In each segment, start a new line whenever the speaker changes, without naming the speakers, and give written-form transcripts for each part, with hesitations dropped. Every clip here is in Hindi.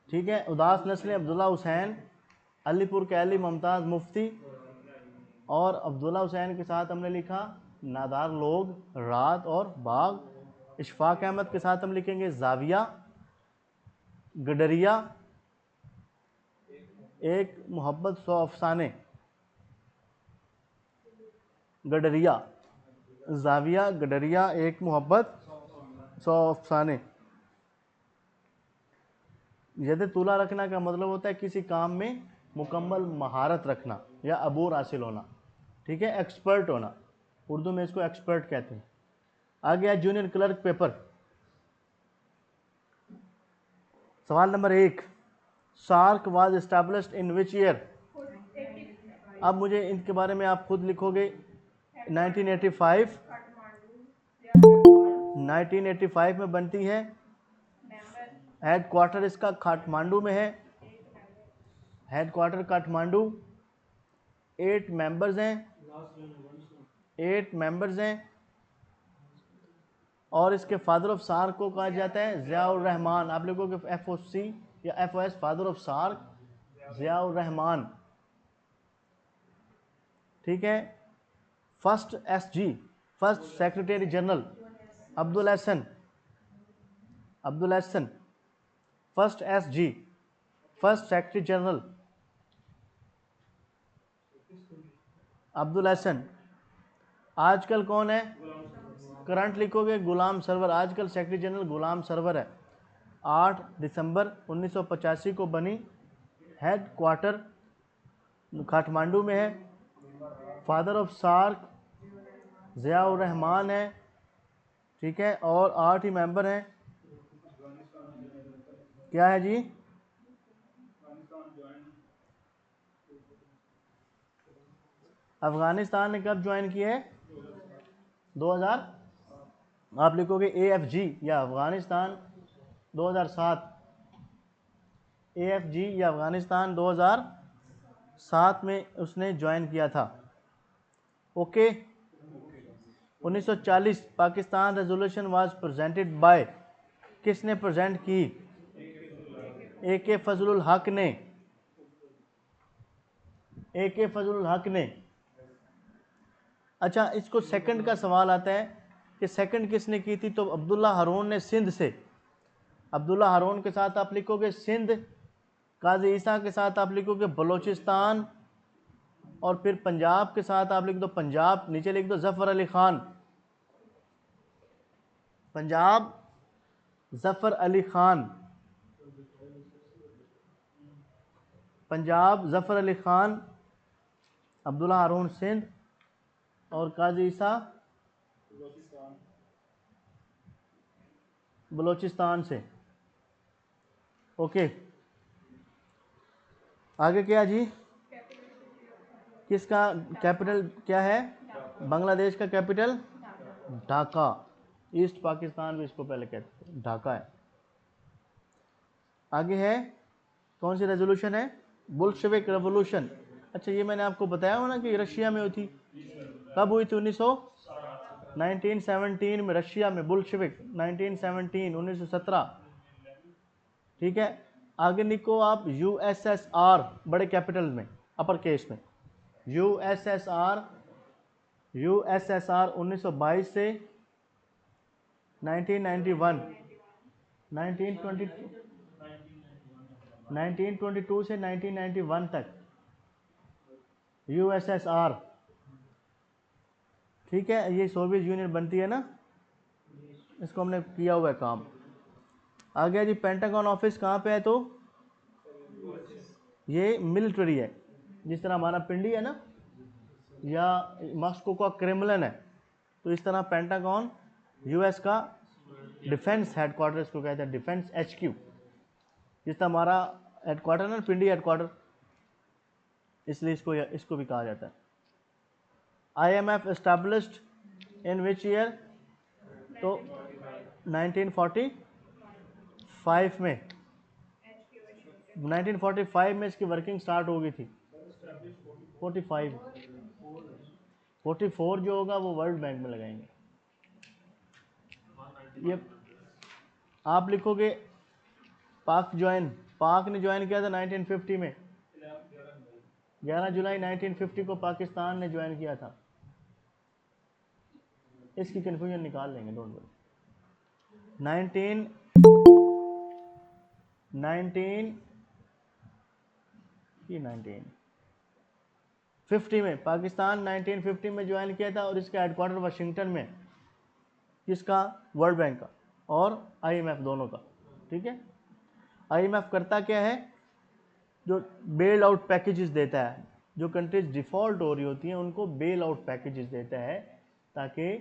ठीक है, उदास नस्लें अब्दुल्ला हुसैन, अलीपुर के अली मुमताज़ मुफ्ती, और अब्दुल्ला हुसैन के साथ हमने लिखा नादार लोग, रात और बाग। इशफाक अहमद के साथ हम लिखेंगे जाविया, गडरिया, एक मोहब्बत सौ अफसाने, गडरिया, जाविया, गडरिया, एक मोहब्बत सौ अफसाने। यदि तुला रखना का मतलब होता है किसी काम में मुकम्मल महारत रखना या अबूर हासिल होना, ठीक है, एक्सपर्ट होना, उर्दू में इसको एक्सपर्ट कहते हैं। आ गया जूनियर क्लर्क पेपर। सवाल number 1, SAARC was established in which year. अब मुझे इनके बारे में आप खुद लिखोगे। 1985, 1985 में बनती है। हेड क्वार्टर इसका काठमांडू में है, हेड क्वार्टर काठमांडू। 8 मेंबर्स हैं, 8 मेंबर्स हैं, और इसके फादर ऑफ सार्क को कहा जाता है ज़ियाउर रहमान। आप लिखोगे FOC या FOS, father of SAARC Ziaur Rahman. ठीक है। First SG, first secretary general Abdul Hasan, Abdul Hasan. First SG, first secretary general Abdul Hasan. आजकल कौन है? करंट लिखोगे गुलाम सरवर, आजकल सेक्रेटरी जनरल गुलाम सरवर है। 8 दिसंबर 1985 को बनी, हेड क्वार्टर काठमांडू में है। Father of SAARC Ziaur Rahman है, ठीक है, और 8 ही मेंबर हैं। क्या है जी? अफगानिस्तान ने कब ज्वाइन किया है? 2000। आप लिखोगे AFG या अफगानिस्तान 2007, AFG या अफगानिस्तान 2007 में उसने ज्वाइन किया था। Okay. 1940 Pakistan resolution was presented by, किसने प्रेजेंट की? AK फजलुल हक ने, AK फजलुल हक ने। अच्छा, इसको सेकंड का सवाल आता है कि सेकंड किसने की थी? तो अब्दुल्ला हारून ने सिंध से। अब्दुल्ला हारून के साथ आप लिखोगे सिंध, काजी ईसा के साथ आप लिखोगे बलोचिस्तान, और फिर पंजाब के साथ आप लिख दो पंजाब, नीचे लिख दो जफर अली खान, पंजाब जफर अली खान, पंजाब जफर अली खान, अब्दुल्ला हारून सिंध, और काजी ईसा बलोचिस्तान से। ओके, आगे क्या जी? किसका कैपिटल क्या है? बांग्लादेश का कैपिटल ढाका। ईस्ट पाकिस्तान भी इसको पहले कहते थे, ढाका है। आगे है कौन सी रेजोल्यूशन है? बुल्शेविक रेवोल्यूशन। अच्छा, ये मैंने आपको बताया हो ना कि रशिया में हुई थी। कब हुई थी? 1917 में रशिया में बुल्शेविक, 1917, 1917। ठीक है। आगे लिखो आप USSR बड़े कैपिटल में, अपर केस में। USSR, USSR 1922 से 1991, 1922, 1922 से 1991 तक USSR। ठीक है, ये सोवियत यूनियन बनती है ना, इसको हमने किया हुआ है काम। आ गया जी पेंटागन ऑफिस कहाँ पे है? तो ये मिलिट्री है, जिस तरह हमारा पिंडी है ना, या मॉस्को का क्रेमलिन है, तो इस तरह पेंटागन US का डिफेंस हेडक्वार्टर इसको कहते हैं, डिफेंस HQ। जिस तरह हमारा हेडक्वार्टर है ना, पिंडी हेडक्वार्टर, इसलिए इसको भी कहा जाता है। IMF established in which year? तो 1945 में, 1945 में इसकी वर्किंग स्टार्ट हो गई थी। 45, 44 जो होगा वो वर्ल्ड बैंक में लगाएंगे। ये आप लिखोगे पाक ज्वाइन, पाक ने ज्वाइन किया था 1950 में, 11 जुलाई 1950 को पाकिस्तान ने ज्वाइन किया था। इसकी कन्फ्यूजन निकाल लेंगे, डोंट वरी। 1950 में पाकिस्तान 1950 में ज्वाइन किया था और इसका हेडक्वार्टर वाशिंगटन में, किसका? वर्ल्ड बैंक का और आईएमएफ दोनों का। ठीक है, आईएमएफ करता क्या है? जो बेल आउट पैकेजेस देता है, जो कंट्रीज डिफॉल्ट हो रही होती हैं उनको बेल आउट पैकेजेस देता है, ताकि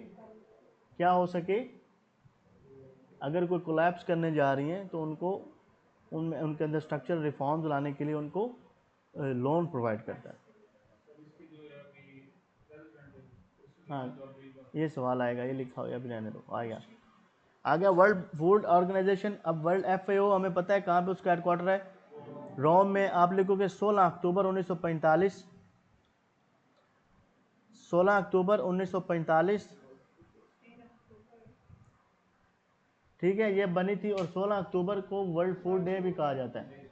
क्या हो सके, अगर कोई कोलैप्स करने जा रही हैं तो उनको उनमें उनके अंदर स्ट्रक्चरल रिफॉर्म्स लाने के लिए उनको लोन प्रोवाइड करता है। हाँ, ये सवाल आएगा, ये लिखा हुआ, अभी रहने दो, आएगा। आ गया वर्ल्ड फूड ऑर्गेनाइजेशन। अब वर्ल्ड एफएओ हमें पता है कहाँ पे उसका हेडक्वार्टर है, रोम में। आप लिखोगे 16 अक्टूबर 1945, 16 अक्टूबर 1945। ठीक है, ये बनी थी और 16 अक्टूबर को वर्ल्ड फूड डे भी कहा जाता है,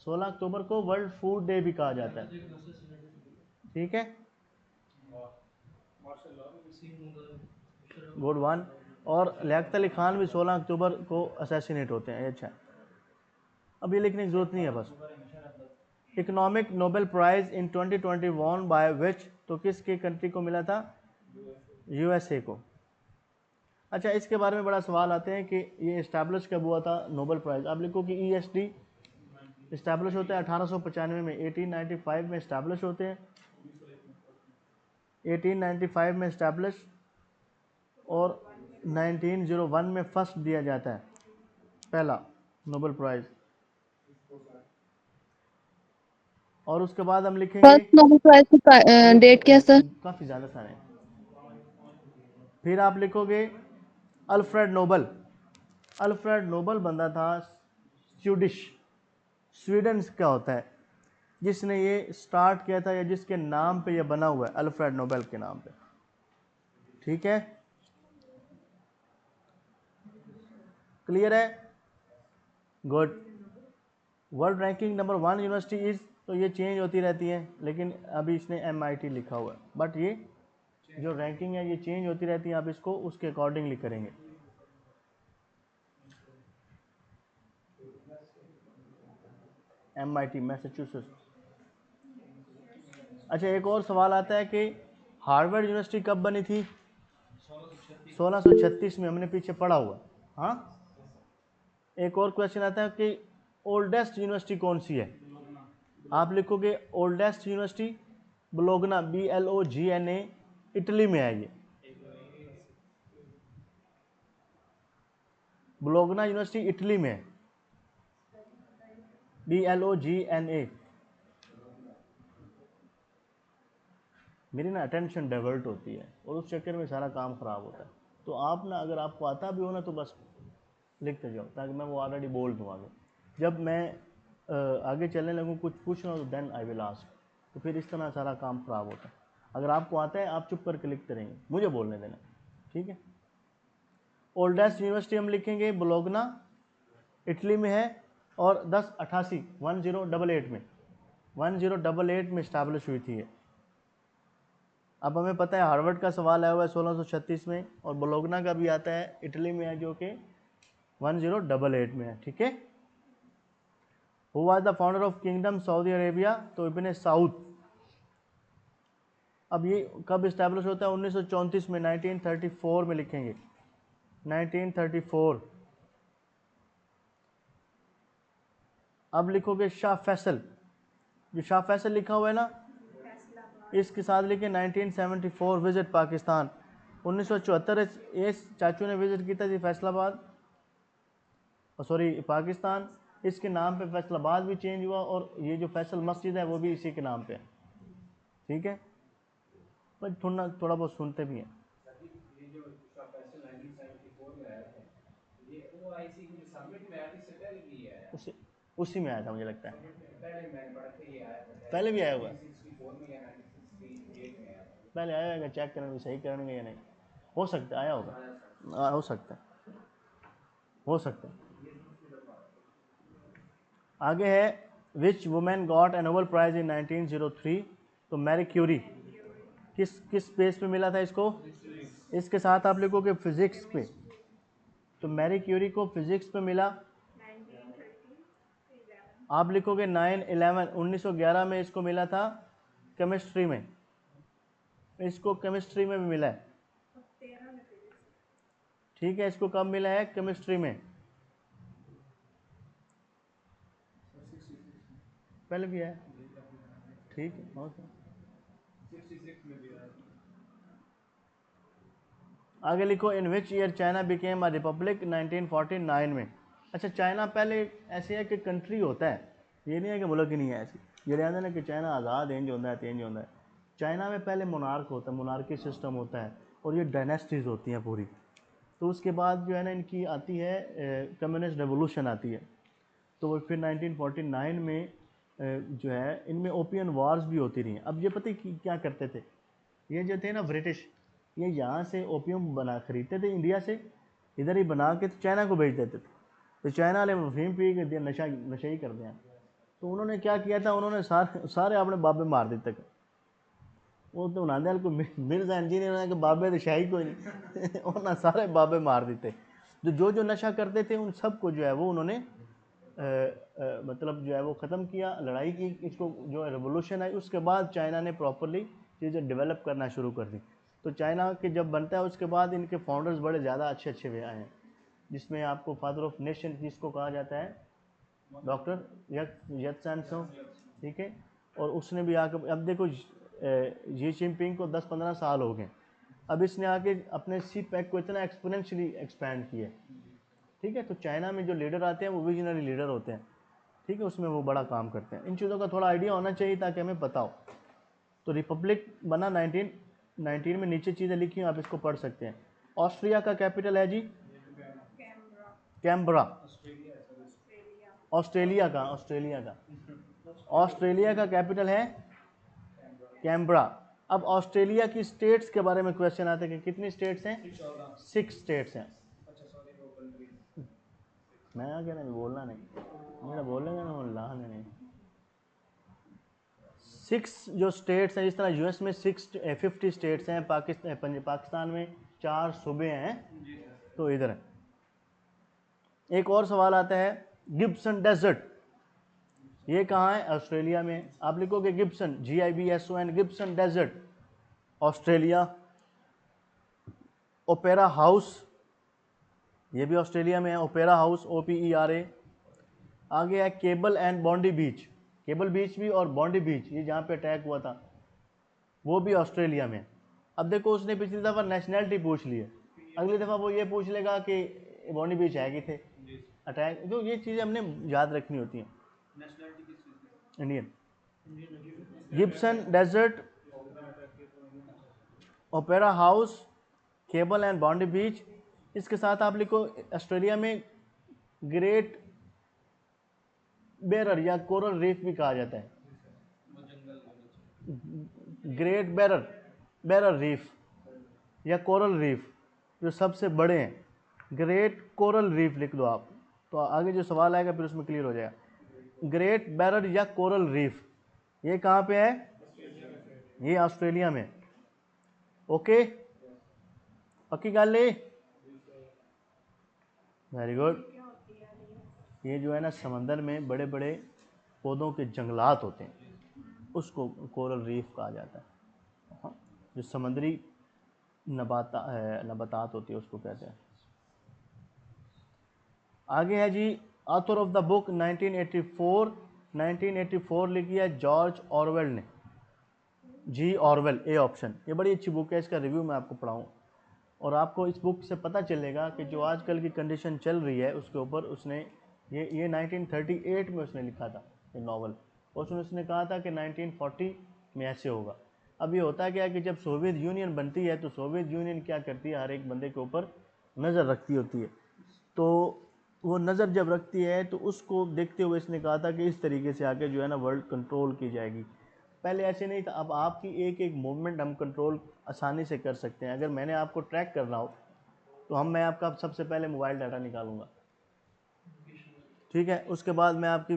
16 अक्टूबर को वर्ल्ड फूड डे भी कहा जाता है। ठीक है, गुड वन। और लियाकत अली खान भी 16 अक्टूबर को असैसिनेट होते हैं। अच्छा, अब ये लिखने की जरूरत नहीं है बस। Economic Nobel prize in 2020 won by which, तो किसके कंट्री को मिला था? यूएसए को। अच्छा, इसके बारे में बड़ा सवाल आते हैं कि ये इस्टेब्लिश कब हुआ था नोबेल प्राइज। आप लिखो कि ईएसडी इस्टेब्लिश होता है 1895 में, 1895 में इस्टेब्लिश होते हैं, 1895 में इस्टेब्लिश, और 1901 में फर्स्ट दिया जाता है पहला नोबेल प्राइज। और उसके बाद हम लिखेंगे
फर्स्ट नोबेल प्राइज की डेट क्या सर?
काफ़ी ज़्यादा सारे। फिर आप लिखोगे अल्फ्रेड नोबल। अल्फ्रेड नोबल बंदा था स्वीडिश, स्वीडन का होता है, जिसने ये स्टार्ट किया था या जिसके नाम पे ये बना हुआ है, अल्फ्रेड नोबेल के नाम पे। ठीक है, क्लियर है? Good. World ranking number 1 university is, तो ये चेंज होती रहती है, लेकिन अभी इसने MIT लिखा हुआ है, बट ये जो रैंकिंग है ये चेंज होती रहती है, आप इसको उसके अकॉर्डिंगली करेंगे। MIT Massachusetts. अच्छा, एक और सवाल आता है कि हार्वर्ड यूनिवर्सिटी कब बनी थी? 1636 में, हमने पीछे पढ़ा हुआ। हाँ, एक और क्वेश्चन आता है कि ओल्डेस्ट यूनिवर्सिटी कौन सी है? आप लिखोगे ओल्डेस्ट यूनिवर्सिटी ब्लोगना, BLOGNA, इटली में है ये। ब्लोगना यूनिवर्सिटी इटली में है, BLOGNA। मेरी ना अटेंशन डाइवर्ट होती है और उस चक्कर में सारा काम ख़राब होता है। तो आप ना, अगर आपको आता भी हो ना तो बस लिखते जाओ, ताकि मैं वो ऑलरेडी बोल दूँ आगे। जब मैं आगे चलने लगूँ कुछ पूछना तो देन आई विल आस्क, तो फिर इस तरह सारा काम ख़राब होता है। अगर आपको आता है आप चुप करके लिखते रहेंगे, मुझे बोलने देना। ठीक है, ओल्डेस्ट यूनिवर्सिटी हम लिखेंगे ब्लोगना, इटली में है, और 1088 1088 में 1088 में इस्टेब्लिश हुई थी ये। अब हमें पता है हार्वर्ड का सवाल आया हुआ है 1636 में, और बोलोगना का भी आता है, इटली में है, जो कि 1088 में है। ठीक है, who was the founder of kingdom Saudi Arabia, तो इब्ने साउद। अब ये कब इस्टेब्लिश होता है? 1934 में, 1934 में लिखेंगे, 1934। अब लिखोगे शाह फैसल, जो शाह फैसल लिखा हुआ है ना, इसके साथ लिखे 1974 विजिट पाकिस्तान। 1974 इस चाचू ने विजिट किया थी फैसलाबाद, सॉरी पाकिस्तान। इसके नाम पे फैसलाबाद भी चेंज हुआ, और ये जो फैसल मस्जिद है वो भी इसी के नाम पे है। ठीक है, पर थोड़ा बहुत सुनते भी हैं। उसी में आया था मुझे लगता है, पहले भी आया हुआ है, पहले आया होगा, चेक करेंगे सही करेंगे या नहीं, हो सकता है आया होगा, हो सकता है। हो सकता है। आगे है which women got a Nobel prize in 1903, तो मैरी क्यूरी। किस बेस पे मिला था इसको? इसके साथ आप लिखोगे फिजिक्स पे, तो मैरी क्यूरी को फिजिक्स पे मिला। आप लिखोगे 1911 में इसको मिला था केमिस्ट्री में, इसको केमिस्ट्री में भी मिला है। ठीक है, इसको कब मिला है? केमिस्ट्री में। पहले भी है, ठीक है, बहुत है। आगे लिखो in which year China became a republic, 1949 में। अच्छा, चाइना पहले ऐसे है कि कंट्री होता है, ये नहीं है कि मुल्क ही नहीं है। ऐसी ये रहता है ना कि चाइना आज़ाद इंज होता है, तेंज होता है। चाइना में पहले मोनार्क होता है, मोनार्की सिस्टम होता है, और ये डायनेस्टीज होती हैं पूरी। तो उसके बाद जो है ना इनकी आती है कम्युनिस्ट रेवोल्यूशन आती है। तो फिर 1949 में जो है इनमें ओपियम वार्स भी होती रही हैं। अब ये पता है क्या करते थे, ये जो थे ना ब्रिटिश, ये यहाँ से ओपियम बना खरीदते थे इंडिया से, इधर ही बना के तो चाइना को बेच देते थे। तो चाइना वाले अफीम पी के दिया, नशा ही कर दिया। तो उन्होंने क्या किया था, उन्होंने सारे अपने बाबे मार देते थे। वो तो उन्होंने को मिल जाए जी ने बाबे तो शाही कोई नहीं उन्होंने सारे बाबे मार देते। जो नशा करते थे उन सबको जो है वो उन्होंने मतलब जो है वो ख़त्म किया, लड़ाई की, इसको जो है रेवोल्यूशन आई। उसके बाद चाइना ने प्रॉपरली चीज़ें डेवलप करना शुरू कर दी। तो चाइना के जब बनता है उसके बाद इनके फाउंडर्स बड़े ज़्यादा अच्छे अच्छे हुए आए हैं, जिसमें आपको फादर ऑफ नेशन जिसको कहा जाता है डॉक्टर यत्सेन, ठीक है। और उसने भी आकर, अब देखो जी जिनपिंग को 10-15 साल हो गए, अब इसने आके अपने सी पैक को इतना एक्सपोनेंशियली एक्सपैंड किया, ठीक है। तो चाइना में जो लीडर आते हैं वो विजनरी लीडर होते हैं, ठीक है, उसमें वो बड़ा काम करते हैं। इन चीज़ों का थोड़ा आइडिया होना चाहिए ताकि हमें पता हो। तो रिपब्लिक बना 1919 में, नीचे चीज़ें लिखी हैं, आप इसको पढ़ सकते हैं। ऑस्ट्रिया का कैपिटल है जी कैम्बरा। ऑस्ट्रेलिया का ऑस्ट्रेलिया का कैपिटल है कैम्बरा। अब ऑस्ट्रेलिया की स्टेट्स के बारे में क्वेश्चन आते हैं कि कितनी स्टेट्स हैं? 6 स्टेट्स हैं। मैं क्या नहीं बोलना नहीं, मेरा बोलेंगे ना बोलना नहीं। 6 जो स्टेट्स हैं, जिस तरह यूएस में 50 स्टेट्स हैं, पाकिस्तान में 4 सूबे हैं, तो इधर है। एक और सवाल आता है गिब्सन डेजर्ट, ये कहाँ है? ऑस्ट्रेलिया में। आप लिखोगे Gibson, GIBSON, Gibson desert, Australia. Opera house, ये भी ऑस्ट्रेलिया में है, ओपेरा हाउस, OPERA। आगे है Cable and Bondi Beach, Cable Beach भी और बॉन्डी बीच, ये जहाँ पे अटैक हुआ था वो भी ऑस्ट्रेलिया में। अब देखो उसने पिछली दफ़ा नेशनैलिटी पूछ ली है, अगली दफ़ा वो ये पूछ लेगा कि बॉन्डी बीच है कि थे अटैक। जो ये चीज़ें हमने याद रखनी होती हैं। Indian. Gibson Desert, Opera House, Cable and Bondi Beach. इसके साथ आप लिखो ऑस्ट्रेलिया में ग्रेट बैरर या कोरल रीफ भी कहा जाता है, ग्रेट बैरर रीफ या कोरल रीफ, जो सबसे बड़े हैं, ग्रेट कोरल रीफ लिख दो आप, तो आगे जो सवाल आएगा फिर उसमें क्लियर हो जाएगा। ग्रेट बैरर या कोरल रीफ, ये कहाँ पे है? ये ऑस्ट्रेलिया में। ओके, पक्की गल है? Very good. ये जो है ना समंदर में बड़े बड़े पौधों के जंगलात होते हैं, उसको कोरल रीफ कहा जाता है। हाँ, जो समुद्री नबातात होती है उसको कहते हैं। आगे है जी ऑथर ऑफ द बुक 1984 लिखी है जॉर्ज ऑरवेल ने, जी ऑरवेल, ए ऑप्शन। ये बड़ी अच्छी बुक है, इसका रिव्यू मैं आपको पढ़ाऊँ, और आपको इस बुक से पता चलेगा कि जो आजकल की कंडीशन चल रही है उसके ऊपर उसने ये 1938 में उसने लिखा था ये नावल, और उसने कहा था कि 1940 में ऐसे होगा। अब ये होता क्या है कि जब सोवियत यूनियन बनती है तो सोवियत यूनियन क्या करती है, हर एक बंदे के ऊपर नज़र रखती होती है। तो वो नज़र जब रखती है तो उसको देखते हुए इसने कहा था कि इस तरीके से आगे जो है ना वर्ल्ड कंट्रोल की जाएगी। पहले ऐसे नहीं था, अब आपकी एक एक मूवमेंट हम कंट्रोल आसानी से कर सकते हैं। अगर मैंने आपको ट्रैक करना हो तो मैं आपका सबसे पहले मोबाइल डाटा निकालूंगा, ठीक है। उसके बाद मैं आपकी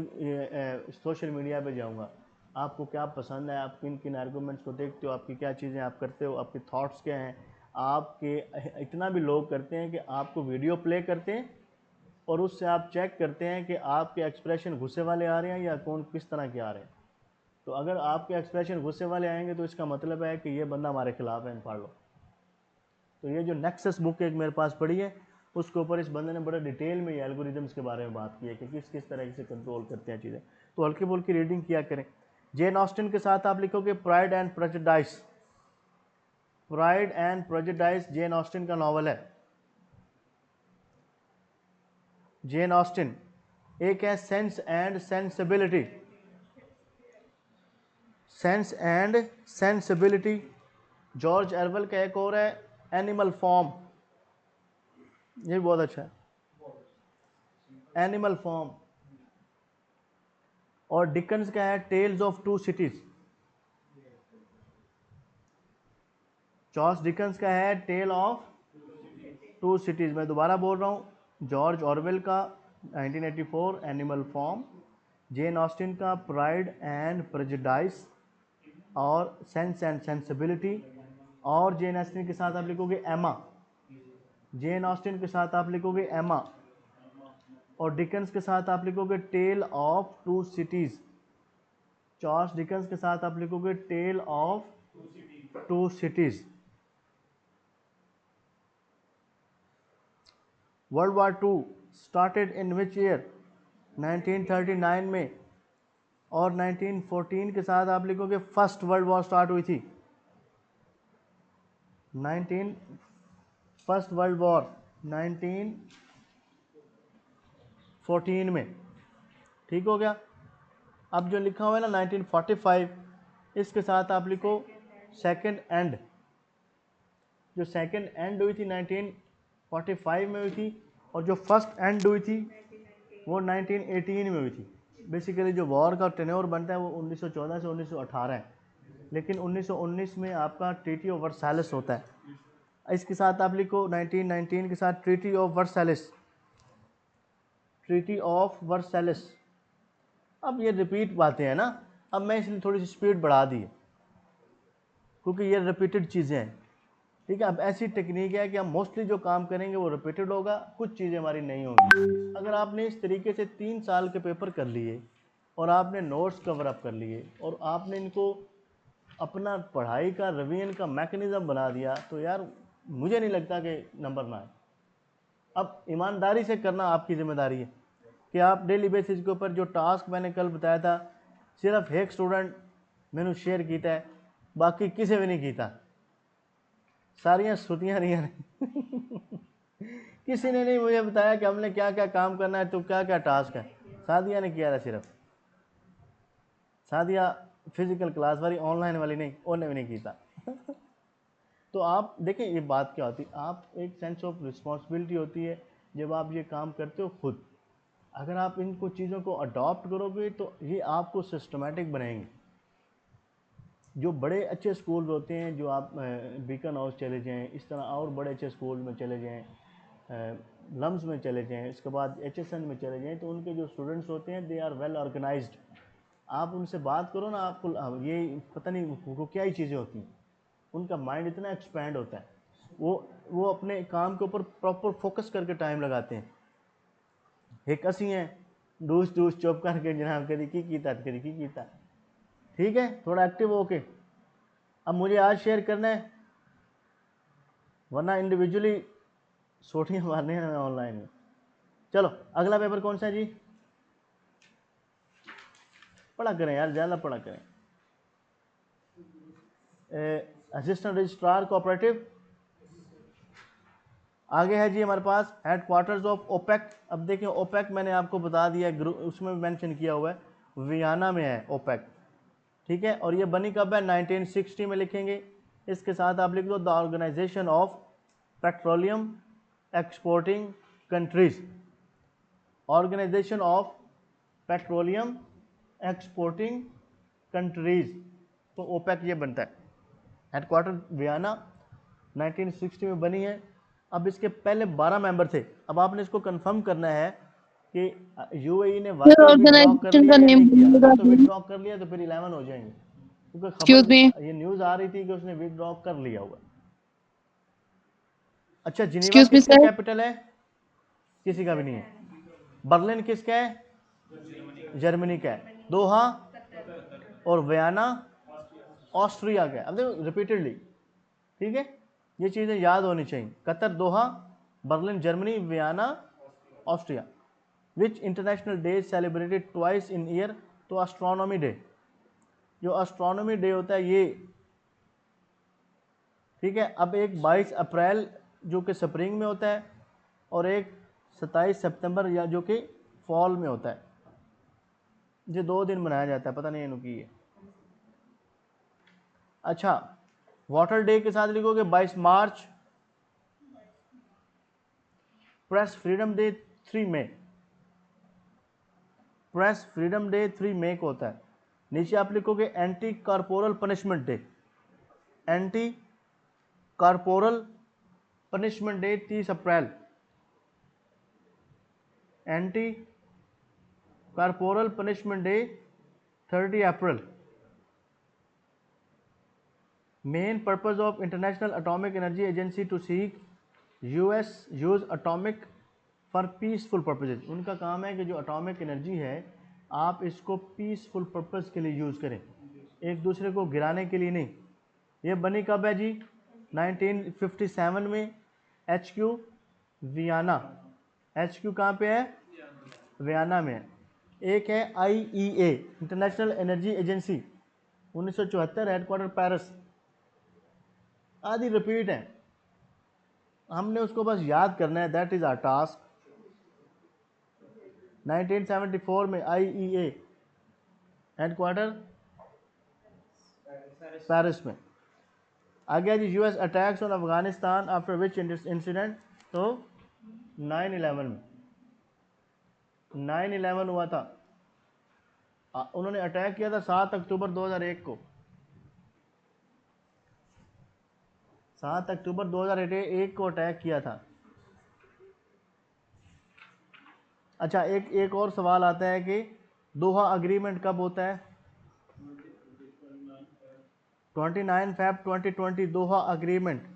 सोशल मीडिया पे जाऊंगा, आपको क्या पसंद है, आप किन किन आर्गूमेंट्स को देखते हो, आपकी क्या चीज़ें आप करते हो, आपके थॉट्स क्या हैं। आपके इतना भी लोग करते हैं कि आपको वीडियो प्ले करते हैं और उससे आप चेक करते हैं कि आपके एक्सप्रेशन गुस्से वाले आ रहे हैं या कौन किस तरह के आ रहे हैं। तो अगर आपके एक्सप्रेशन गुस्से वाले आएंगे तो इसका मतलब है कि ये बंदा हमारे खिलाफ है, पढ़ लो। तो ये जो नेक्सस बुक एक मेरे पास पड़ी है, उसके ऊपर इस बंदे ने बड़े डिटेल में ये एल्गोरिदम्स के बारे में बात की है कि किस किस तरह से कंट्रोल करते हैं चीज़ें। तो हल्की फुल्की रीडिंग किया करें। जेन ऑस्टिन के साथ आप लिखोगे pride and prejudice. Pride and prejudice Jane Austen का नॉवल है। Jane Austen. एक है sense and sensibility. Sense and sensibility. George Orwell का एक और है एनिमल फॉर्म, ये भी बहुत अच्छा है, एनिमल फॉर्म। और डिकन्स का है tales of two cities. Charles Dickens का है टेल ऑफ टू सिटीज। मैं दोबारा बोल रहा हूँ, जॉर्ज ऑरवेल का 1984 एनिमल फॉर्म, जेन ऑस्टिन का प्राइड एंड प्रेजुडिस और सेंस एंड सेंसिबिलिटी, और जेन ऑस्टिन के साथ आप लिखोगे एमा। जेन ऑस्टिन के साथ आप लिखोगे एमा, और डिकन्स के साथ आप लिखोगे tale of two cities. Charles Dickens के साथ आप लिखोगे tale of two cities. World war two started in which year? 1939 में। और 1914 के साथ आप लिखोगे फर्स्ट वर्ल्ड वॉर स्टार्ट हुई थी। 19 फर्स्ट वर्ल्ड वॉर 1914 में। ठीक हो गया। अब जो लिखा हुआ है ना 1945, इसके साथ आप लिखो सेकंड एंड। जो सेकंड एंड हुई थी 1945 में हुई थी, और जो फर्स्ट एंड हुई थी वो 1918 में हुई थी। बेसिकली जो वॉर का टेन्योर बनता है वो 1914 से 1918 है, लेकिन 1919 में आपका ट्रीटी ऑफ वर्साइलेस होता है। इसके साथ आप लिखो 1919 के साथ Treaty of Versailles. Treaty of Versailles. अब ये रिपीट बातें हैं ना, अब मैं इसलिए थोड़ी सी स्पीड बढ़ा दी है क्योंकि ये रिपीटेड चीज़ें हैं। ठीक है। अब ऐसी टेक्निक है कि हम मोस्टली जो काम करेंगे वो रिपीटेड होगा, कुछ चीज़ें हमारी नहीं होंगी। अगर आपने इस तरीके से 3 साल के पेपर कर लिए और आपने नोट्स कवर अप कर लिए और आपने इनको अपना पढ़ाई का रिवीजन का मैकेनिज़्म बना दिया, तो यार मुझे नहीं लगता कि नंबर ना आए। अब ईमानदारी से करना आपकी जिम्मेदारी है कि आप डेली बेसिस के ऊपर जो टास्क मैंने कल बताया था, सिर्फ एक स्टूडेंट मैंने शेयर किया है, बाकी किसी भी नहीं किया। सारियां सुतियां रही हैं किसी ने नहीं मुझे बताया कि हमने क्या क्या काम करना है, तो क्या क्या टास्क है। सादिया ने किया था सिर्फ। सादिया फिजिकल क्लास वाली, ऑनलाइन वाली नहीं, उन्होंने भी नहीं किया तो आप देखें ये बात क्या होती है, आप एक सेंस ऑफ रिस्पॉन्सिबिलिटी होती है जब आप ये काम करते हो खुद। अगर आप इनको चीज़ों को अडॉप्ट करोगे तो ये आपको सिस्टमेटिक बनाएंगे। जो बड़े अच्छे स्कूल होते हैं, जो आप बीकन हाउस चले जाएं, इस तरह और बड़े अच्छे स्कूल में चले जाएं, लम्स में चले जाएं, इसके बाद HSN में चले जाएं, तो उनके जो स्टूडेंट्स होते हैं दे आर वेल ऑर्गेनाइज्ड। आप उनसे बात करो ना, आपको ये पता नहीं वो क्या ही चीज़ें होती हैं, उनका माइंड इतना एक्सपैंड होता है, वो अपने काम के ऊपर प्रॉपर फोकस करके टाइम लगाते हैं। एक असी हैं डूस डूस चुप करके जनाब कभी की कीता। ठीक है, थोड़ा एक्टिव होके। अब मुझे आज शेयर करना है, वरना इंडिविजुअली सोटियाँ मारने हैं ऑनलाइन में। चलो अगला पेपर कौन सा है जी? पढ़ा करें यार, ज़्यादा पढ़ा करें। Assistant registrar cooperative. आगे है जी हमारे पास हेड क्वार्टर्स ऑफ ओपेक। अब देखें ओपेक मैंने आपको बता दिया, उसमें मेंशन किया हुआ है वियना में है ओपेक। ठीक है, और ये बनी कब है? 1960 में लिखेंगे। इसके साथ आप लिख दो the organisation of petroleum exporting countries. Organisation of petroleum exporting countries, तो ओपेक ये बनता है। हेडक्वार्टर वियना 1960 में बनी है। अब इसके पहले 12 मेंबर थे। अब आपने इसको कंफर्म करना है कि यूएई ने
सर
वाकई विड्रॉ कर
ऑर्गेनाइजेशन
लिया
का
या
नेम
नहीं किया।
बोलिएगा
अगर तो
प्लीज।
विड्रॉ कर लिया तो फिर 11 हो जाएंगे, क्योंकि
एक्सक्यूज मी।
खबर ये न्यूज़ आ रही थी कि उसने विड्रॉ कर लिया हुआ। अच्छा, जिनेवा
एक्सक्यूज मी
किसका
सर।
कैपिटल है? किसी का भी नहीं है। बर्लिन किसका है? जर्मनी का है। दोहा और वियना ऑस्ट्रिया का है। अब देखो रिपीटेडली, ठीक है, ये चीज़ें याद होनी चाहिए। Qatar, Doha, Berlin Germany, Vienna Austria. Which international day celebrated twice in year? तो एस्ट्रोनॉमी डे, जो एस्ट्रोनॉमी डे होता है ये, ठीक है। अब एक 22 अप्रैल जो कि स्प्रिंग में होता है, और एक 27 सितंबर या जो कि फॉल में होता है। ये 2 दिन मनाया जाता है, पता नहीं इनकी है। अच्छा, वाटर डे के साथ लिखोगे 22 मार्च। प्रेस फ्रीडम डे 3 मई। प्रेस फ्रीडम डे 3 मई को होता है। नीचे आप लिखोगे anti corporal punishment day. Anti corporal punishment day 30 अप्रैल। एंटी कॉर्पोरल पनिशमेंट डे 30 अप्रैल। Main purpose of International Atomic Energy Agency to seek US use atomic for peaceful purposes. उनका काम है कि जो एटॉमिक एनर्जी है आप इसको पीसफुल पर्पज के लिए यूज़ करें, एक दूसरे को गिराने के लिए नहीं। ये बनी कब है जी? 1957 में। H Q Vienna. H Q कहाँ पे है? वियना में है। एक है IEA International Energy agency 1974, headquarter Paris. आदि रिपीट है, हमने उसको बस याद करना है, दैट इज आवर टास्क। 1974 में IEA हेडक्वार्टर पेरिस में। आ गया जी US attacks on Afghanistan after which incident? तो 9/11 में। 9/11 हुआ था। उन्होंने अटैक किया था 7 अक्टूबर 2001 को। 7 अक्टूबर 2001 को अटैक किया था। अच्छा, एक और सवाल आता है कि दोहा अग्रीमेंट कब होता है? 29 Feb 2020 Doha agreement.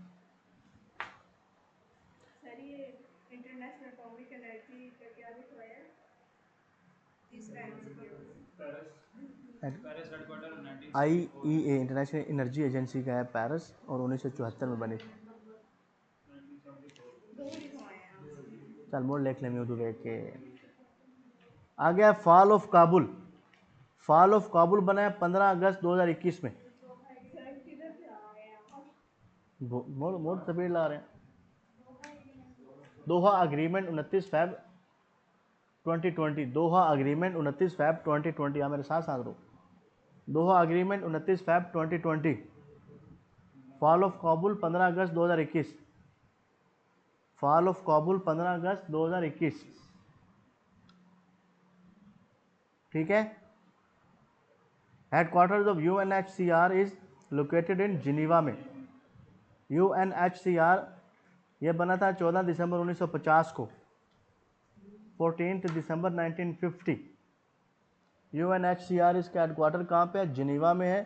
IEA International Energy Agency का है पेरिस, और 1974 में बनी। चल मोड़ लिख लेंगे उधर देख के। आ गया fall of Kabul. Fall of Kabul बना है 15 अगस्त 2021 में। मोड़ मोड़ तबीर ला रहे हैं। Doha agreement 29 Feb 2020। Doha agreement 29 Feb 2020। आप मेरे साथ साथ रहो। Doha agreement 29 Feb 2020। Fall of Kabul 15 अगस्त 2021। फॉल ऑफ काबुल 15 अगस्त 2021। ठीक है। Headquarters of UNHCR is located in Geneva में। UNHCR ये बना था 14 दिसंबर 1950 को। 14 दिसंबर 1950। UNHCR इसका हेडक्वार्टर कहाँ पे है? जिनीवा में है।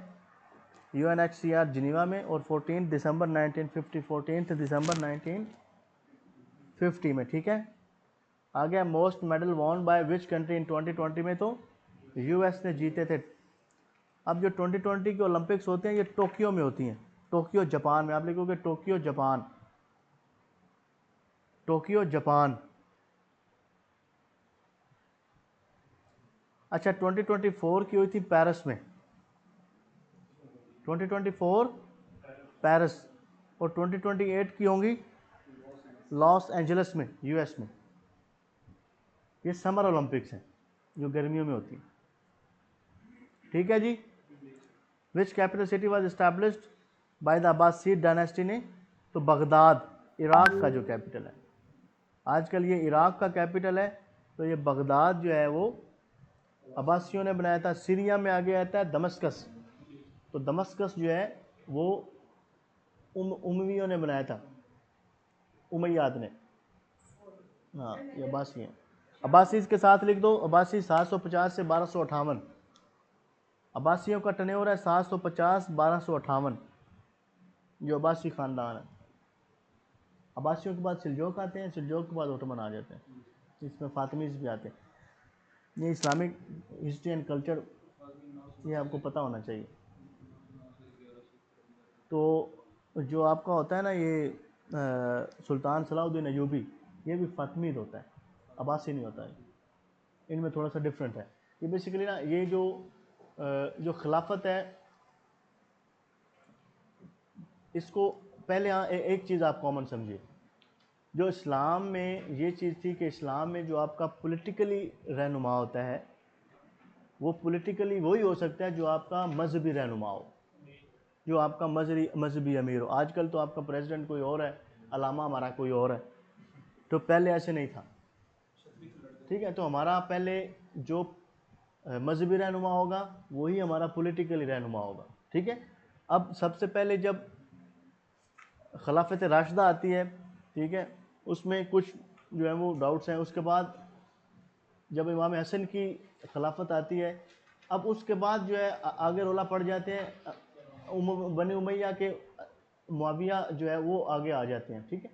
UNHCR जिनीवा में। और 14 दिसंबर 1950। 14 दिसंबर 1950 में। ठीक है। आ गया most medal von by which country in 2020 में? तो US ने जीते थे। अब जो 2020 के ओलंपिक्स होते हैं ये टोक्यो में होती हैं। टोक्यो जापान में। आप लिखोगे टोक्यो जापान। Tokyo Japan. अच्छा, 2024 की हुई थी पेरिस में। 2024 पेरिस। और 2028 की होंगी लॉस एंजलिस में, US में। ये समर ओलंपिक्स हैं जो गर्मियों में होती है। ठीक है जी। Which capital city was established by the Abbasid dynasty ने? तो बगदाद, इराक का जो कैपिटल है। आजकल ये इराक का कैपिटल है, तो ये बगदाद जो है वो अब्बासियों ने बनाया था। सीरिया में आगे आता है दमस्कस। तो दमस्कस जो है वो उमवियों ने बनाया था, उमैयाद ने। हाँ, ये अब्बासी हैं। अब्बासीज के साथ लिख दो, अब्बासी 750 से 1258, अब्बासियों का टर्नओवर है 750 1258, जो अब्बासी ख़ानदान है। अब्बासियों के बाद सिलजोक आते हैं, सिलजोक के बाद ओटोमन आ जाते हैं, इसमें फातिमीज भी आते हैं। ये इस्लामिक हिस्ट्री एंड कल्चर ये आपको पता होना चाहिए। तो जो आपका होता है ना ये सुल्तान सलाहुद्दीन अयूबी, ये भी फातिमीद होता है, अब्बासी नहीं होता है, इनमें थोड़ा सा डिफरेंट है। ये बेसिकली ना ये जो खिलाफत है इसको पहले यहाँ एक चीज़ आप कॉमन समझिए, जो इस्लाम में ये चीज़ थी कि इस्लाम में जो आपका पॉलिटिकली रहनुमा होता है वो पॉलिटिकली वही हो सकता है जो आपका मजहबी रहनुमा हो, जो आपका मजहबी अमीर हो। आजकल तो आपका प्रेसिडेंट कोई और है, अलामा हमारा कोई और है, तो पहले ऐसे नहीं था, ठीक है। तो हमारा पहले जो मजहबी रहनुमा होगा वही हमारा पॉलिटिकली रहनुमा होगा, ठीक है। अब सबसे पहले जब खिलाफत राशिदा आती है, ठीक है, उसमें कुछ जो है वो डाउट्स हैं। उसके बाद जब इमाम हसन की खिलाफत आती है, अब उसके बाद जो है आगे रोला पड़ जाते हैं, बनी उमैया के मुआविया जो है वो आगे आ जाते हैं, ठीक है।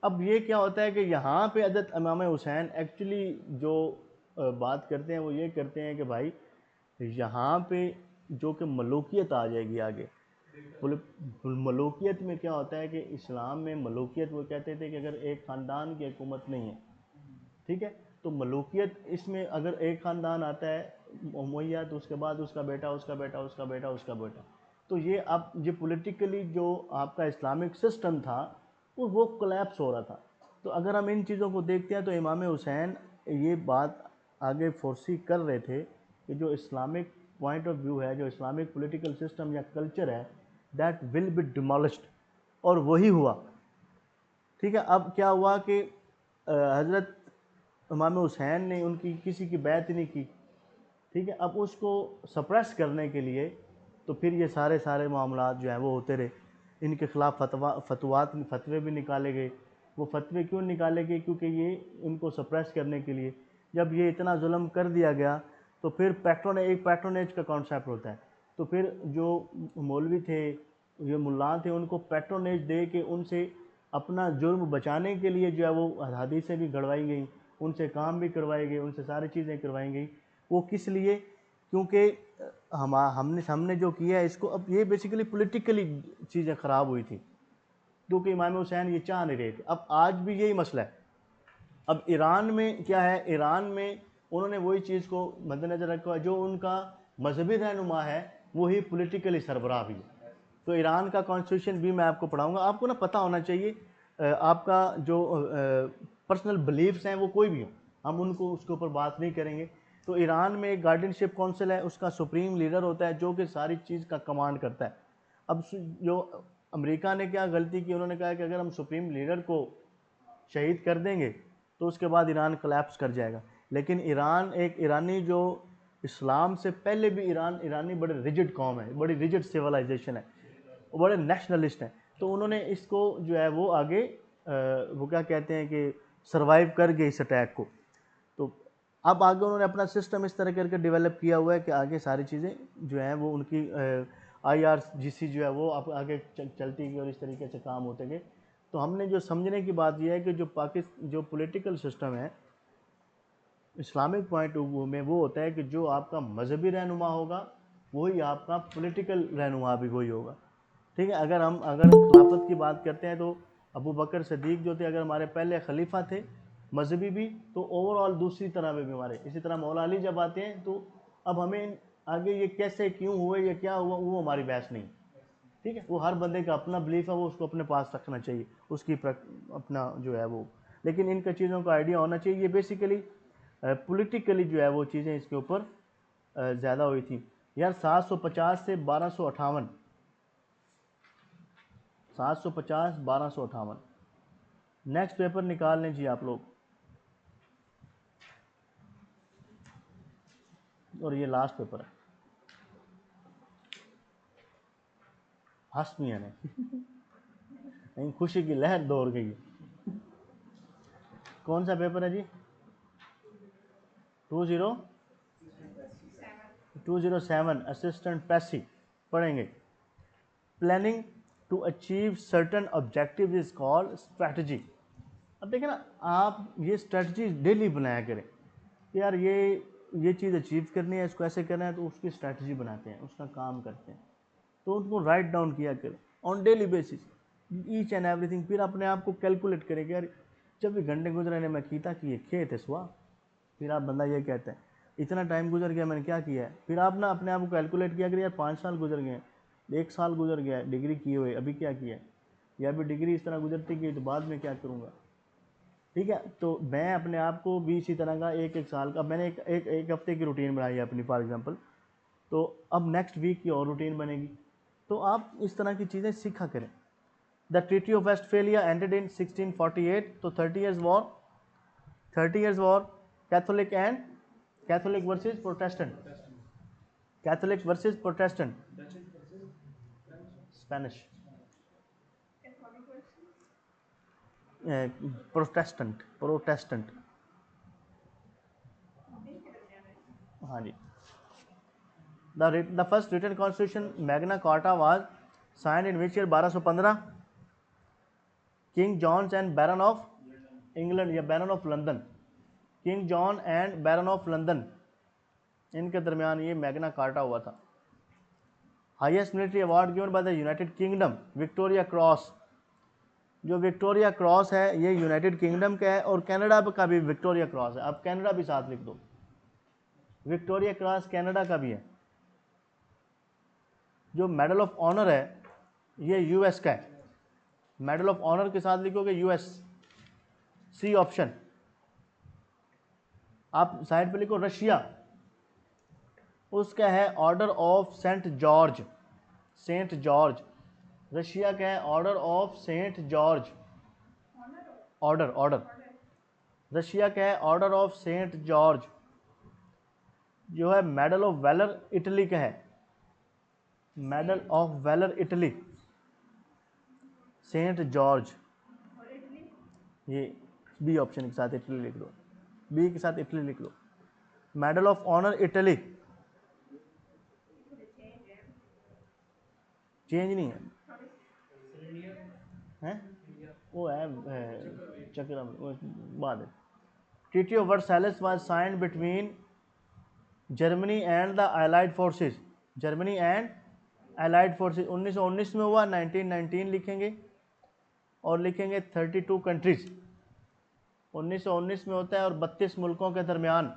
अब ये क्या होता है कि यहाँ पे हज़रत इमाम हुसैन एक्चुअली जो बात करते हैं वो ये करते हैं कि भाई यहाँ पे जो कि मलूकियत आ जाएगी आगे। मलूकियत में क्या होता है कि इस्लाम में मलूकियत वो कहते थे कि अगर एक ख़ानदान की हुकूमत नहीं है, ठीक है, तो मलूकियत इसमें अगर एक ख़ानदान आता है उमैया तो उसके बाद उसका बेटा, उसका बेटा, उसका बेटा, उसका बेटा, तो ये अब ये पॉलिटिकली जो आपका इस्लामिक सिस्टम था वो कोलैप्स हो रहा था। तो अगर हम इन चीज़ों को देखते हैं तो इमाम हुसैन ये बात आगे फोर्सी कर रहे थे कि जो इस्लामिक पॉइंट ऑफ व्यू है, जो इस्लामिक पॉलिटिकल सिस्टम या कल्चर है, दैट विल बी डिमोलिश्ड, और वही हुआ, ठीक है। अब क्या हुआ कि हज़रत इमाम हुसैन ने उनकी किसी की बैत नहीं की, ठीक है। अब उसको सप्रेस करने के लिए तो फिर ये सारे मामलात जो हैं वो होते रहे, इनके ख़िलाफ़ फतवे भी निकाले गए। वो फतवे क्यों निकाले गए? क्योंकि ये इनको सप्रेस करने के लिए। जब ये इतना जुल्म कर दिया गया तो फिर पैट्रोनेज का कॉन्सेप्ट होता है, तो फिर जो मौलवी थे, ये मुल्ला थे, उनको पैट्रोनेज दे के उनसे अपना जुर्म बचाने के लिए जो है वो हदीसें भी गढ़वाई गई, उनसे काम भी करवाए गए, उनसे सारी चीज़ें करवाई गई। वो किस लिए? क्योंकि हमने जो किया है इसको, अब ये बेसिकली पॉलिटिकली चीज़ें ख़राब हुई थी, क्योंकि इमाम हुसैन ये चाह नहीं रहे थे। अब आज भी यही मसला है। अब ईरान में क्या है, ईरान में उन्होंने वही चीज़ को मद्देनज़र रखा, जो उनका मजहबी रहनुमा है वही पॉलिटिकली सरबराह भी है। तो ईरान का कॉन्स्टिट्यूशन भी मैं आपको पढ़ाऊंगा, आपको ना पता होना चाहिए आपका जो पर्सनल बिलीफ्स हैं वो कोई भी हो, हम उनको उसके ऊपर बात नहीं करेंगे। तो ईरान में एक गार्डियनशिप काउंसिल है, उसका सुप्रीम लीडर होता है जो कि सारी चीज़ का कमांड करता है। अब जो अमेरिका ने क्या गलती की, उन्होंने कहा कि अगर हम सुप्रीम लीडर को शहीद कर देंगे तो उसके बाद ईरान कोलैप्स कर जाएगा। लेकिन ईरान एक ईरानी जो इस्लाम से पहले भी ईरानी बड़े रिजिड कौम है, बड़ी रिजिड सिविलाइजेशन है, वो बड़े नेशनलिस्ट हैं। तो उन्होंने इसको जो है वो आगे वो क्या कहते हैं कि सरवाइव कर गए इस अटैक को। तो अब आगे उन्होंने अपना सिस्टम इस तरह करके डेवलप किया हुआ है कि आगे सारी चीज़ें जो हैं वो उनकी IRGC जो है वो अब आगे चलती गई और इस तरीके से काम होते गए। तो हमने जो समझने की बात यह है कि जो पॉलिटिकल सिस्टम है इस्लामिक पॉइंट ऑफ व्यू में, वो होता है कि जो आपका मजहबी रहनुमा होगा वही आपका पॉलिटिकल रहनुमा भी वही होगा, ठीक है। अगर खिलाफत की बात करते हैं तो अबू बकर सिद्दीक जो थे, अगर हमारे पहले खलीफा थे मजहबी भी, तो ओवरऑल दूसरी तरह में भी हमारे, इसी तरह मौला अली जब आते हैं तो अब हमें आगे ये कैसे क्यों हुए या क्या हुआ वो हमारी बहस नहीं, ठीक है। वो हर बंदे का अपना बिलीफ है, वो उसको अपने पास रखना चाहिए, उसकी अपना जो है वो, लेकिन इन चीज़ों का आइडिया होना चाहिए। ये बेसिकली पॉलिटिकली जो है वो चीज़ें इसके ऊपर ज़्यादा हुई थी यार। 750 से 1258, 750 1258। नेक्स्ट पेपर निकाल लें जी आप लोग, और ये लास्ट पेपर है। हंस मियाँ ने नहीं, खुशी की लहर दौड़ गई है। कौन सा पेपर है जी? 207 असिस्टेंट पैसिव पढ़ेंगे। Planning to achieve certain objective is called strategy. अब देखें ना, आप ये स्ट्रैटेजी डेली बनाया करें कि यार ये चीज़ अचीव करनी है, इसको ऐसे करना है, तो उसकी स्ट्रैटेजी बनाते हैं, उसका काम करते हैं, तो उसको राइट डाउन किया करें on daily basis each and everything. फिर अपने आप को कैलकुलेट करें कि यार जब भी घंटे गुजरे ने मैं कीता कि ये खेत है सुहा, फिर आप बंदा ये कहता है इतना टाइम गुजर गया मैंने क्या किया है। फिर आप ना अपने आप को कैलकुलेट किया करिए यार 5 साल गुजर गए, 1 साल गुजर गया है डिग्री किए हुए, अभी क्या किया है, या अभी डिग्री इस तरह गुजरती गई तो बाद में क्या करूँगा। ठीक है, तो मैं अपने आप को भी इसी तरह का एक साल का मैंने एक हफ्ते की रूटीन बनाई है अपनी फॉर एग्जांपल, तो अब नेक्स्ट वीक की और रूटीन बनेगी। तो आप इस तरह की चीज़ें सीखा करें। The Treaty of Westphalia ended in 1648, तो 30 years war Catholic versus Protestant Spanish Protestant हाँ जी। The first written constitution Magna Carta was signed in which year 1215। King John's and baron of England या baron of London, King John and baron of London, इनके दरमियान ये मैग्ना कार्टा हुआ था। Highest military award given by the United Kingdom, Victoria Cross. जो विक्टोरिया क्रॉस है ये यूनाइटेड किंगडम का है, और कनाडा का भी विक्टोरिया क्रॉस है। आप कनाडा भी साथ लिख दो, विक्टोरिया क्रॉस कनाडा का भी है। जो मेडल ऑफ ऑनर है ये यूएस का है, मेडल ऑफ ऑनर के साथ लिखोगे यूएस, सी ऑप्शन। आप साइड पे लिखो रशिया, उसका है order of Saint George, Russia का है order of Saint George, order Russia का है ऑर्डर ऑफ सेंट जॉर्ज। जो है मेडल ऑफ वैलर इटली का है, medal of valour Italy, Saint George. ये बी ऑप्शन के साथ इटली लिख दो, बी के साथ इटली लिख लो। Medal of honour Italy, change नहीं है, हैं वो है चक्र बाद है। Treaty of Versailles was signed between Germany and the allied forces, 1919 में हुआ, 1919 लिखेंगे और लिखेंगे 32 कंट्रीज। 1919 में होता है और 32 मुल्कों के दरमियान,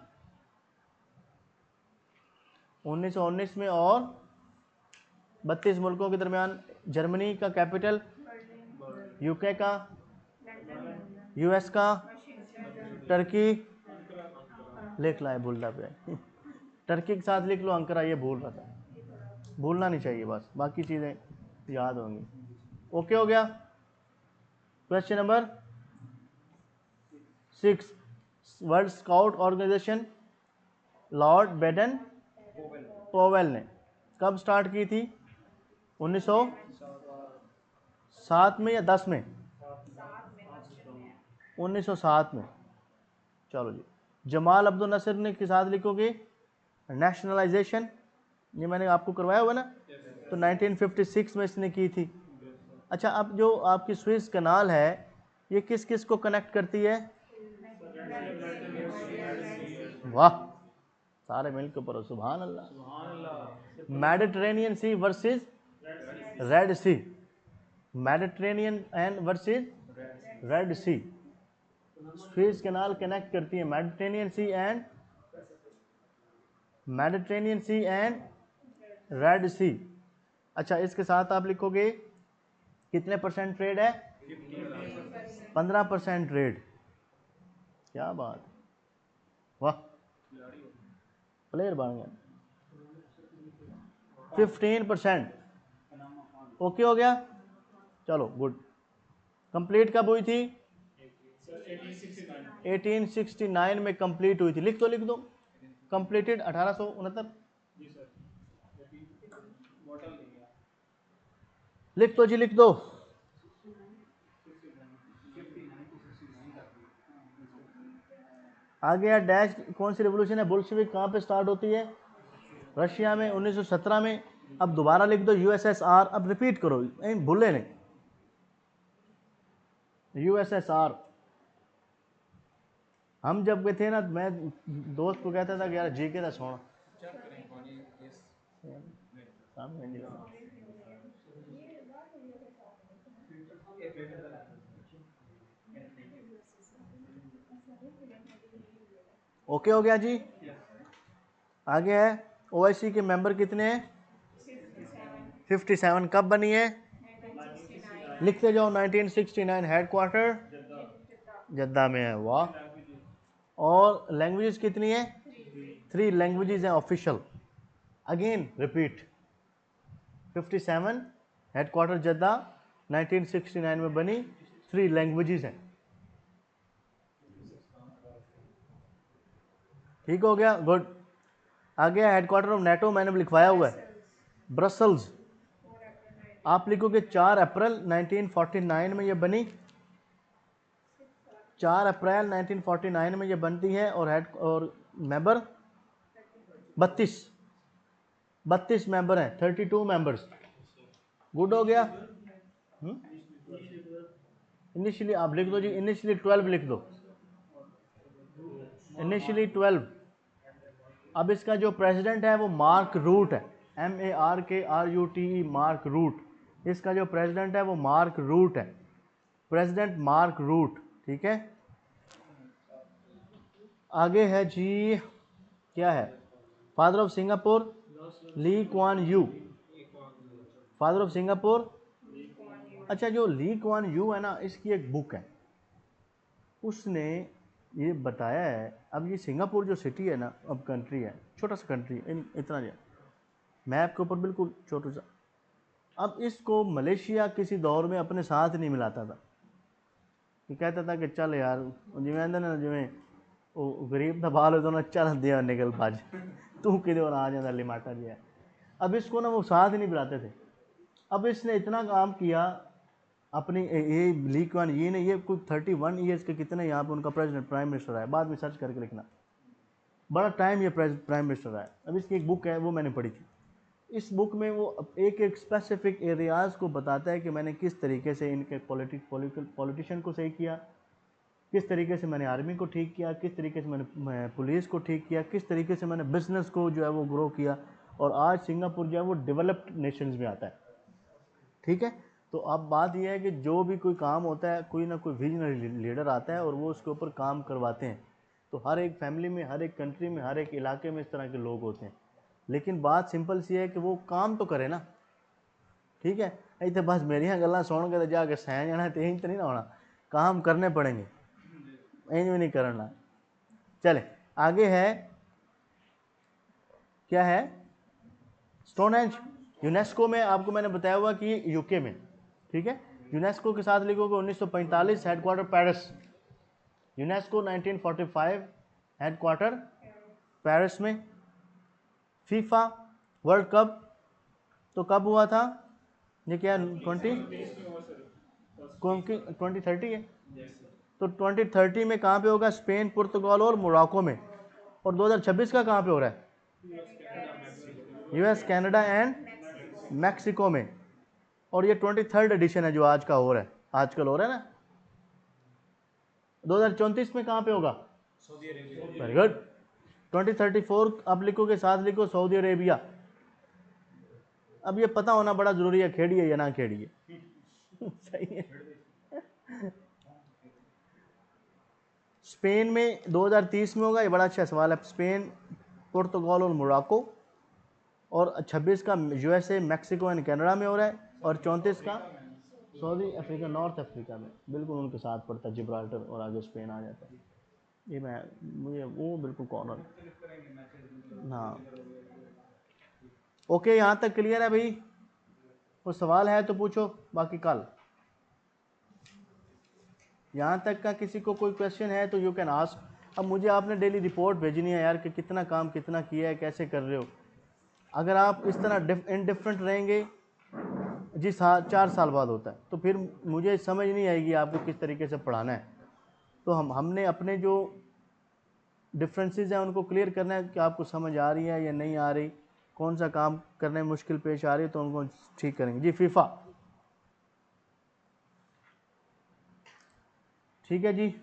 1919 में और 32 मुल्कों के दरमियान। जर्मनी का कैपिटल, यूके का, यूएस का, टर्की लिख लाए भूल रहा पे टर्की के साथ लिख लो अंकरा, ये भूल रहा था, भूलना नहीं चाहिए, बस बाकी चीज़ें याद होंगी। ओके हो गया। Question number 6, World Scout Organisation Lord Baden Powell ने कब स्टार्ट की थी? 1907 में या 10 में? 1907 में। चलो जी। जमाल अब्दुल नसर ने के साथ लिखोगे नेशनलाइजेशन, ये मैंने आपको करवाया हुआ ना, तो 1956 में इसने की थी। अच्छा, अब जो आपकी स्विस कनाल है ये किस किस को कनेक्ट करती है? वाह, सारे मिलकर पढ़ो सुभान अल्लाह। Mediterranean Sea versus Red Sea, Mediterranean and versus Red Sea, Swiss canal connect करती है Mediterranean Sea and Red Sea. अच्छा, इसके साथ आप लिखोगे कितने परसेंट ट्रेड है? 15% ट्रेड। क्या बात, वाह, प्लेयर बन गए। 15%। ओके हो गया, चलो गुड। कंप्लीट कब हुई थी? 1869 में कंप्लीट हुई थी। लिख दो कंप्लीटेड 1869। लिख दो जी, लिख दो। आगे है डैश, कौन सी रिवोल्यूशन है? बोल्शेविक कहाँ पे स्टार्ट होती है? रशिया में 1917 में। अब दोबारा लिख दो यूएसएसआर, अब रिपीट करो, भूले नहीं, यूएसएसआर। हम जब गए थे ना, मैं दोस्त को कहता था कि यार जी के था सोना ओके हो गया जी। आगे है ओआईसी के मेंबर कितने हैं? 57। कब बनी है? लिखते जाओ 1969। हेडक्वार्टर जद्दा में है। वाह। और लैंग्वेजेस कितनी है? 3 लैंग्वेजेस हैं official. Again repeat, 57 headquarter Jeddah, 1969 में बनी, 3 लैंग्वेजेस हैं। ठीक हो गया, गुड। आगे हेडक्वार्टर ऑफ नेटो, मैंने लिखवाया हुआ है ब्रसल्स। आप लिखोगे 4 अप्रैल 1949 में ये बनी, 4 अप्रैल 1949 में ये बनती है। और मेंबर 32 मेंबर हैं, 32 मेंबर्स। गुड हो गया। इनिशियली आप लिख दो जी, इनिशियली 12 लिख दो, इनिशियली 12। अब इसका जो प्रेसिडेंट है वो मार्क रूट है, MARKRUTE, मार्क रूट। इसका जो प्रेसिडेंट है वो मार्क रूट है, प्रेसिडेंट मार्क रूट। ठीक है। आगे है जी, क्या है? Father of Singapore Lee Kuan Yew, father of Singapore. अच्छा, जो ली क्वान यू है ना, इसकी एक बुक है, उसने ये बताया है। अब ये सिंगापुर जो सिटी है ना, अब कंट्री है, छोटा सा कंट्री है, इतना जो मैप के ऊपर बिल्कुल छोटा सा। अब इसको मलेशिया किसी दौर में अपने साथ नहीं मिलाता था। ये कहता था कि चल यार, जिमें आंदे ना जिमें वो गरीब दा बाल हो ना, चल दिया निकल भज तू कि आ जाता लिमाटा जी है। अब इसको ना वो साथ ही नहीं मिलाते थे। अब इसने इतना काम किया अपनी ये ली क्वान ये ने, ये कोई 31 ईयर्स के कितने यहाँ पे उनका प्रेसिडेंट प्राइम मिनिस्टर है, बाद में सर्च करके लिखना, बड़ा टाइम ये प्राइम मिनिस्टर है। अब इसकी एक बुक है, वो मैंने पढ़ी थी। इस बुक में वो एक एक स्पेसिफिक एरियाज़ को बताता है कि मैंने किस तरीके से इनके पॉलिटिशियन को सही किया, किस तरीके से मैंने आर्मी को ठीक किया, किस तरीके से मैंने पुलिस को ठीक किया, किस तरीके से मैंने बिजनेस को जो है वो ग्रो किया। और आज सिंगापुर जो है वो डेवलप्ड नेशंस में आता है। ठीक है। तो अब बात यह है कि जो भी कोई काम होता है, कोई ना कोई विजनरी लीडर आता है और वो उसके ऊपर काम करवाते हैं। तो हर एक फैमिली में, हर एक कंट्री में, हर एक इलाके में इस तरह के लोग होते हैं। लेकिन बात सिंपल सी है कि वो काम तो करे ना। ठीक है। इतने बस मेरिया गल्लां सुन के तो जाके सह जाना, तो यही तो नहीं ना होना, काम करने पड़ेंगे, यही भी नहीं करना। चले आगे है, क्या है? स्टोनहेंज। यूनेस्को में आपको मैंने बताया हुआ कि यूके में। ठीक है। यूनेस्को के साथ लिखोगे 1945, headquarter Paris. UNESCO 1945, headquarter Paris में। फीफा वर्ल्ड कप तो कब हुआ था? ये क्या 2030 है? तो 2030 में कहाँ पे होगा? स्पेन, पुर्तगाल और मोरक्को में। और 2026 का कहाँ पे हो रहा है? यूएस, कनाडा एंड मैक्सिको में। और ये 23rd एडिशन है जो आज का हो रहा है, आजकल हो रहा है ना। 2034 में कहाँ पे होगा? Very good. 2034 अब लिखोगे, साथ लिखो सऊदी अरेबिया। अब ये पता होना बड़ा जरूरी है, खेड़ी है या ना खेड़ी है। सही है। स्पेन में 2030 में होगा, ये बड़ा अच्छा सवाल है। स्पेन, पुर्तगाल और मोरक्को। और 26 का यूएसए, मैक्सिको एंड कनाडा में हो रहा है। और 34 का सऊदी अफ्रीका, नॉर्थ अफ्रीका में, बिल्कुल उनके साथ पड़ता है जिब्राल्टर, और आगे स्पेन आ जाता है। ये मैं मुझे वो बिल्कुल कॉर्नर। हाँ ओके, यहाँ तक क्लियर है भाई? कोई सवाल है तो पूछो, बाकी कल। यहाँ तक का किसी को कोई क्वेश्चन है तो यू कैन आस्क। अब मुझे आपने डेली रिपोर्ट भेजनी है यार कि कितना काम कितना किया है, कैसे कर रहे हो। अगर आप इस तरह इनडिफरेंट रहेंगे जी, 4 साल बाद होता है, तो फिर मुझे समझ नहीं आएगी आपको किस तरीके से पढ़ाना है। तो हमने अपने जो डिफरेंसेस हैं उनको क्लियर करना है कि आपको समझ आ रही है या नहीं आ रही, कौन सा काम करने में मुश्किल पेश आ रही है तो उनको ठीक करेंगे। जी फीफा, ठीक है जी।